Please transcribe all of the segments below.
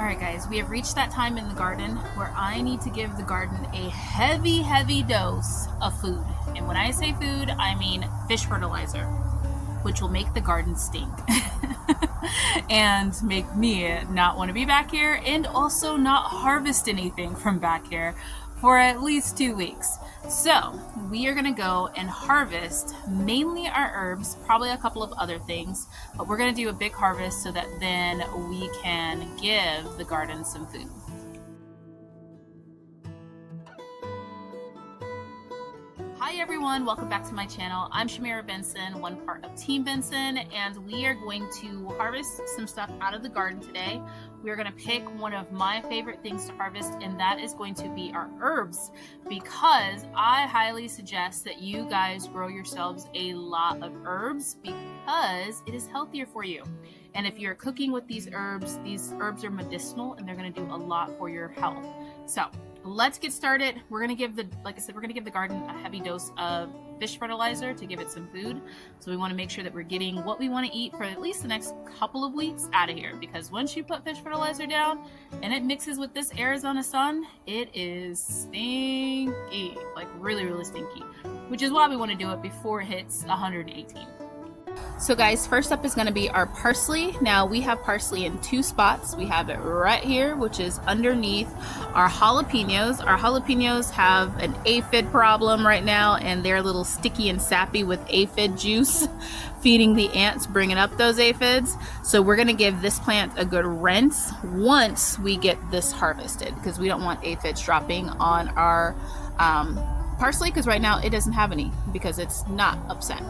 Alright guys, we have reached that time in the garden where I need to give the garden a heavy dose of food. And when I say food, I mean fish fertilizer, which will make the garden stink. And make me not want to be back here and also not harvest anything from back here for at least 2 weeks. So we are going to go and harvest mainly our herbs, probably a couple of other things, but we're going to do a big harvest so that then we can give the garden some food. Hi everyone, welcome back to my channel. I'm Shamira Benson, one part of Team Benson, and we are going to harvest some stuff out of the garden today. We are going to pick one of my favorite things to harvest, and that is going to be our herbs, because I highly suggest that you guys grow yourselves a lot of herbs because it is healthier for you. And if you're cooking with these herbs are medicinal and they're going to do a lot for your health. So let's get started. We're going to give the garden a heavy dose of fish fertilizer to give it some food. So we want to make sure that we're getting what we want to eat for at least the next couple of weeks out of here, because once you put fish fertilizer down and it mixes with this Arizona sun, it is stinky, like really stinky, which is why we want to do it before it hits 118. So guys, first up is going to be our parsley. Now we have parsley in 2 spots. We have it right here, which is underneath our jalapenos. Our jalapenos have an aphid problem right now, and they're a little sticky and sappy with aphid juice feeding the ants, bringing up those aphids. So we're going to give this plant a good rinse once we get this harvested, because we don't want aphids dropping on our parsley, because right now it doesn't have any because it's not upset.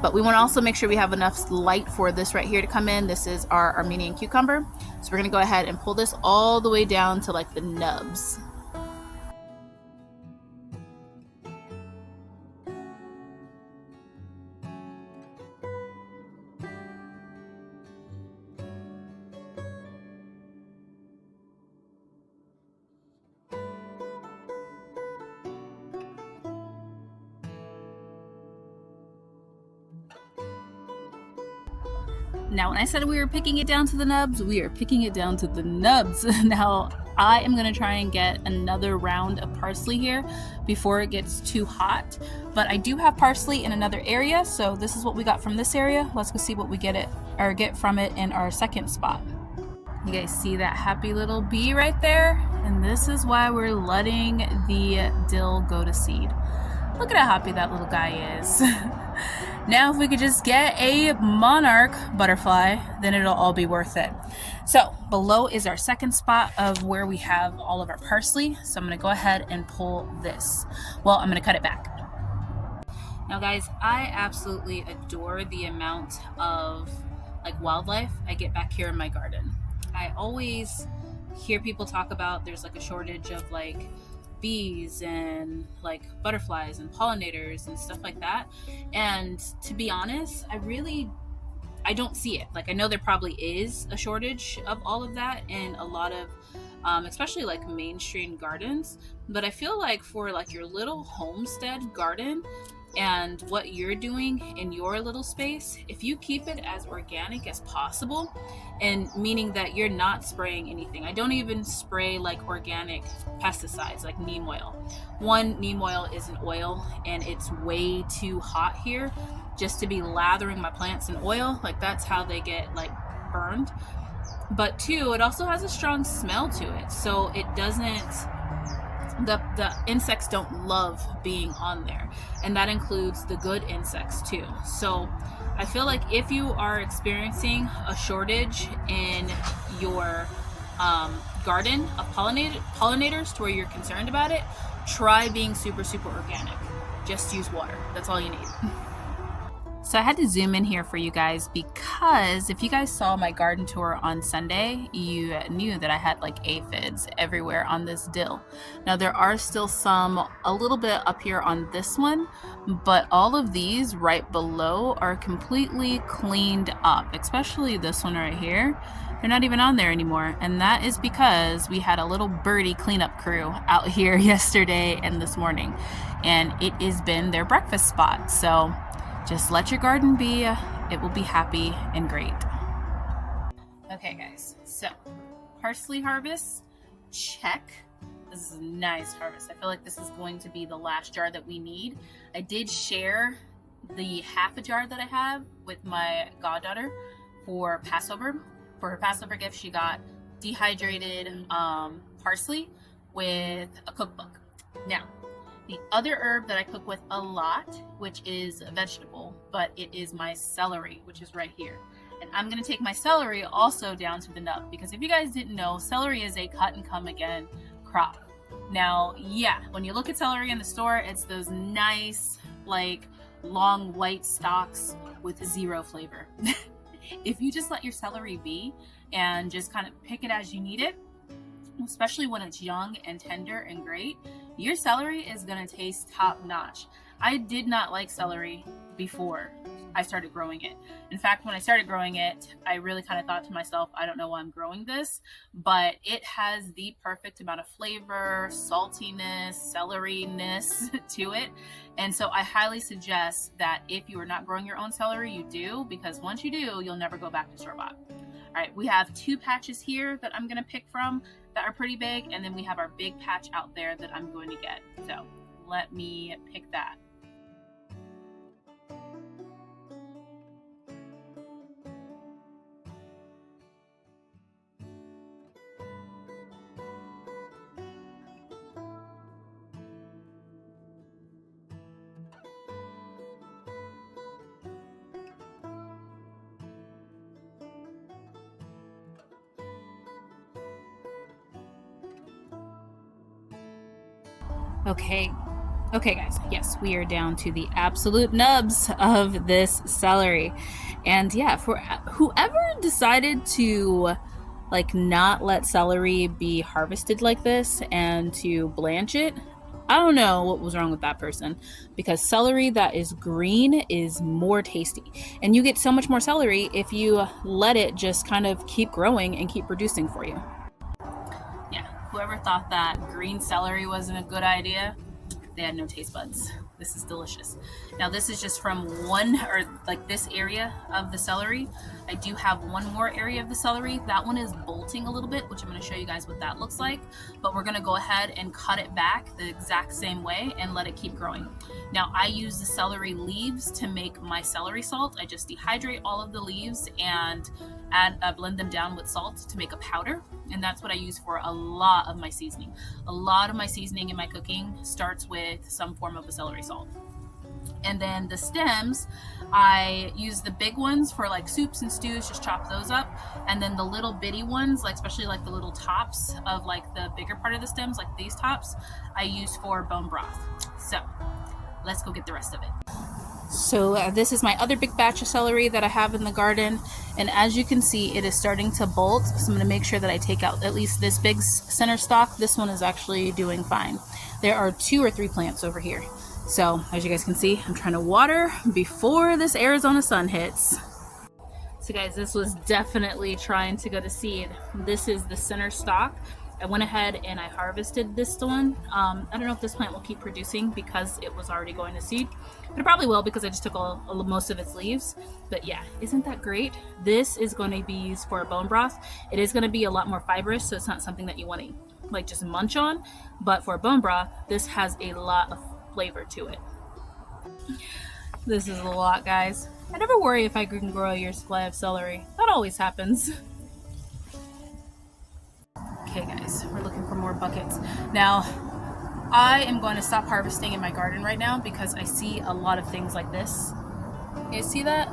But we want to also make sure we have enough light for this right here to come in. This is our Armenian cucumber. So we're going to go ahead and pull this all the way down to like the nubs. Now, when I said we were picking it down to the nubs, we are picking it down to the nubs. Now, I am going to try and get another round of parsley here before it gets too hot. But I do have parsley in another area, so this is what we got from this area. Let's go see what we get from it in our second spot. You guys see that happy little bee right there? And this is why we're letting the dill go to seed. Look at how happy that little guy is. Now if we could just get a monarch butterfly, then it'll all be worth it. So below is our second spot of where we have all of our parsley. So I'm going to go ahead and pull this. Well, I'm going to cut it back. Now guys, I absolutely adore the amount of wildlife I get back here in my garden. I always hear people talk about there's a shortage of bees and butterflies and pollinators and stuff like that, and to be honest, I don't see it. I know there probably is a shortage of all of that in a lot of especially mainstream gardens, but I feel for your little homestead garden and what you're doing in your little space, if you keep it as organic as possible, and meaning that you're not spraying anything. I don't even spray organic pesticides like neem oil. One, neem oil is an oil and it's way too hot here just to be lathering my plants in oil. That's how they get burned. But 2, it also has a strong smell to it, so it doesn't, the insects don't love being on there, and that includes the good insects too. So I feel if you are experiencing a shortage in your garden of pollinators to where you're concerned about it, try being super organic. Just use water. That's all you need. So I had to zoom in here for you guys because if you guys saw my garden tour on Sunday, you knew that I had aphids everywhere on this dill. Now there are still some a little bit up here on this one, but all of these right below are completely cleaned up, especially this one right here. They're not even on there anymore, and that is because we had a little birdie cleanup crew out here yesterday and this morning, and it has been their breakfast spot. So just let your garden be, it will be happy and great. Okay guys, so parsley harvest. Check. This is a nice harvest. I feel like this is going to be the last jar that we need. I did share the half a jar that I have with my goddaughter for Passover. For her Passover gift, she got dehydrated parsley with a cookbook. Now, the other herb that I cook with a lot, which is a vegetable, but it is my celery, which is right here. And I'm gonna take my celery also down to the nub, because if you guys didn't know, celery is a cut and come again crop. Now, yeah, when you look at celery in the store, it's those nice, like, long white stalks with zero flavor. If you just let your celery be and just kind of pick it as you need it, especially when it's young and tender and great, your celery is gonna taste top notch. I did not like celery before I started growing it. In fact, when I started growing it, I really kind of thought to myself, I don't know why I'm growing this, but it has the perfect amount of flavor, saltiness, celery-ness to it. And so I highly suggest that if you are not growing your own celery, you do, because once you do, you'll never go back to store-bought. All right, we have 2 patches here that I'm gonna pick from that are pretty big, and then we have our big patch out there that I'm going to get. So let me pick that. Okay guys, yes, we are down to the absolute nubs of this celery. And yeah, for whoever decided to like not let celery be harvested like this and to blanch it, I don't know what was wrong with that person, because celery that is green is more tasty, and you get so much more celery if you let it just kind of keep growing and keep producing for you. Yeah, whoever thought that green celery wasn't a good idea, they had no taste buds. This is delicious. Now this is just from one, or like this area of the celery. I do have one more area of the celery. That one is bolting a little bit, which I'm going to show you guys what that looks like. But we're going to go ahead and cut it back the exact same way and let it keep growing. Now I use the celery leaves to make my celery salt. I just dehydrate all of the leaves and blend them down with salt to make a powder. And that's what I use for a lot of my seasoning. A lot of my seasoning in my cooking starts with some form of a celery salt. And then the stems, I use the big ones for like soups and stews, just chop those up. And then the little bitty ones, like especially like the little tops of like the bigger part of the stems, like these tops, I use for bone broth. So let's go get the rest of it. So this is my other big batch of celery that I have in the garden, and as you can see, it is starting to bolt. So I'm going to make sure that I take out at least this big center stalk. This one is actually doing fine. There are 2 or 3 plants over here. So as you guys can see, I'm trying to water before this Arizona sun hits. So guys, this was definitely trying to go to seed. This is the center stalk. I went ahead and I harvested this one. I don't know if this plant will keep producing because it was already going to seed, but it probably will because I just took most of its leaves. But yeah, isn't that great? This is going to be used for a bone broth. It is going to be a lot more fibrous, so it's not something that you want to like just munch on. But for a bone broth, this has a lot of flavor to it. This is a lot, guys. I never worry if I can grow a year's supply of celery. That always happens. Okay guys, we're looking for more buckets. Now, I am going to stop harvesting in my garden right now because I see a lot of things like this. You see that?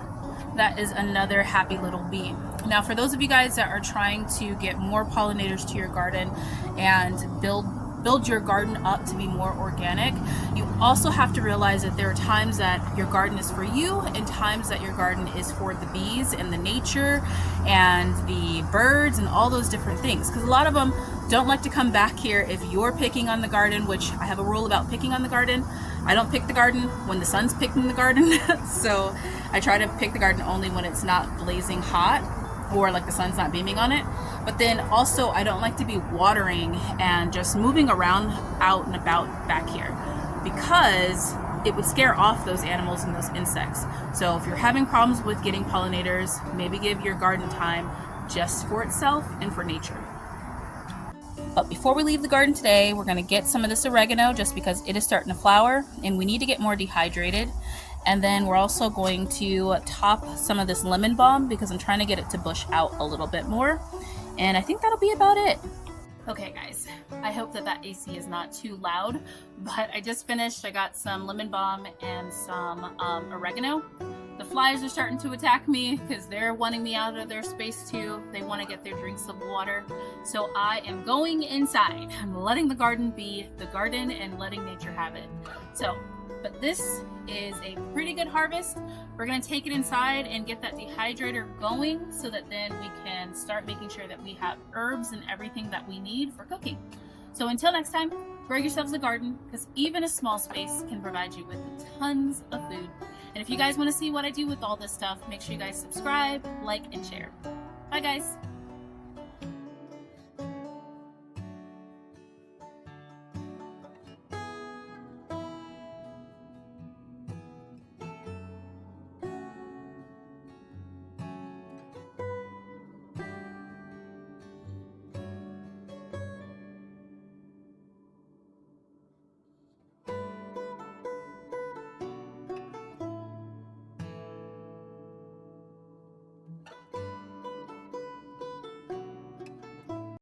That is another happy little bee. Now, for those of you guys that are trying to get more pollinators to your garden and build your garden up to be more organic, you also have to realize that there are times that your garden is for you and times that your garden is for the bees and the nature and the birds and all those different things, because a lot of them don't like to come back here if you're picking on the garden, which I have a rule about picking on the garden. I don't pick the garden when the sun's picking the garden. So I try to pick the garden only when it's not blazing hot or like the sun's not beaming on it. But then also I don't like to be watering and just moving around out and about back here because it would scare off those animals and those insects. So if you're having problems with getting pollinators, maybe give your garden time just for itself and for nature. But before we leave the garden today, we're gonna get some of this oregano just because it is starting to flower and we need to get more dehydrated. And then we're also going to top some of this lemon balm because I'm trying to get it to bush out a little bit more. And I think that'll be about it. Okay guys, I hope that AC is not too loud, but I just finished. I got some lemon balm and some oregano. The flies are starting to attack me because they're wanting me out of their space too. They want to get their drinks of water. So I am going inside. I'm letting the garden be the garden and letting nature have it. But this is a pretty good harvest. We're gonna take it inside and get that dehydrator going so that then we can start making sure that we have herbs and everything that we need for cooking. So until next time, grow yourselves a garden because even a small space can provide you with tons of food. And if you guys wanna see what I do with all this stuff, make sure you guys subscribe, like, and share. Bye guys.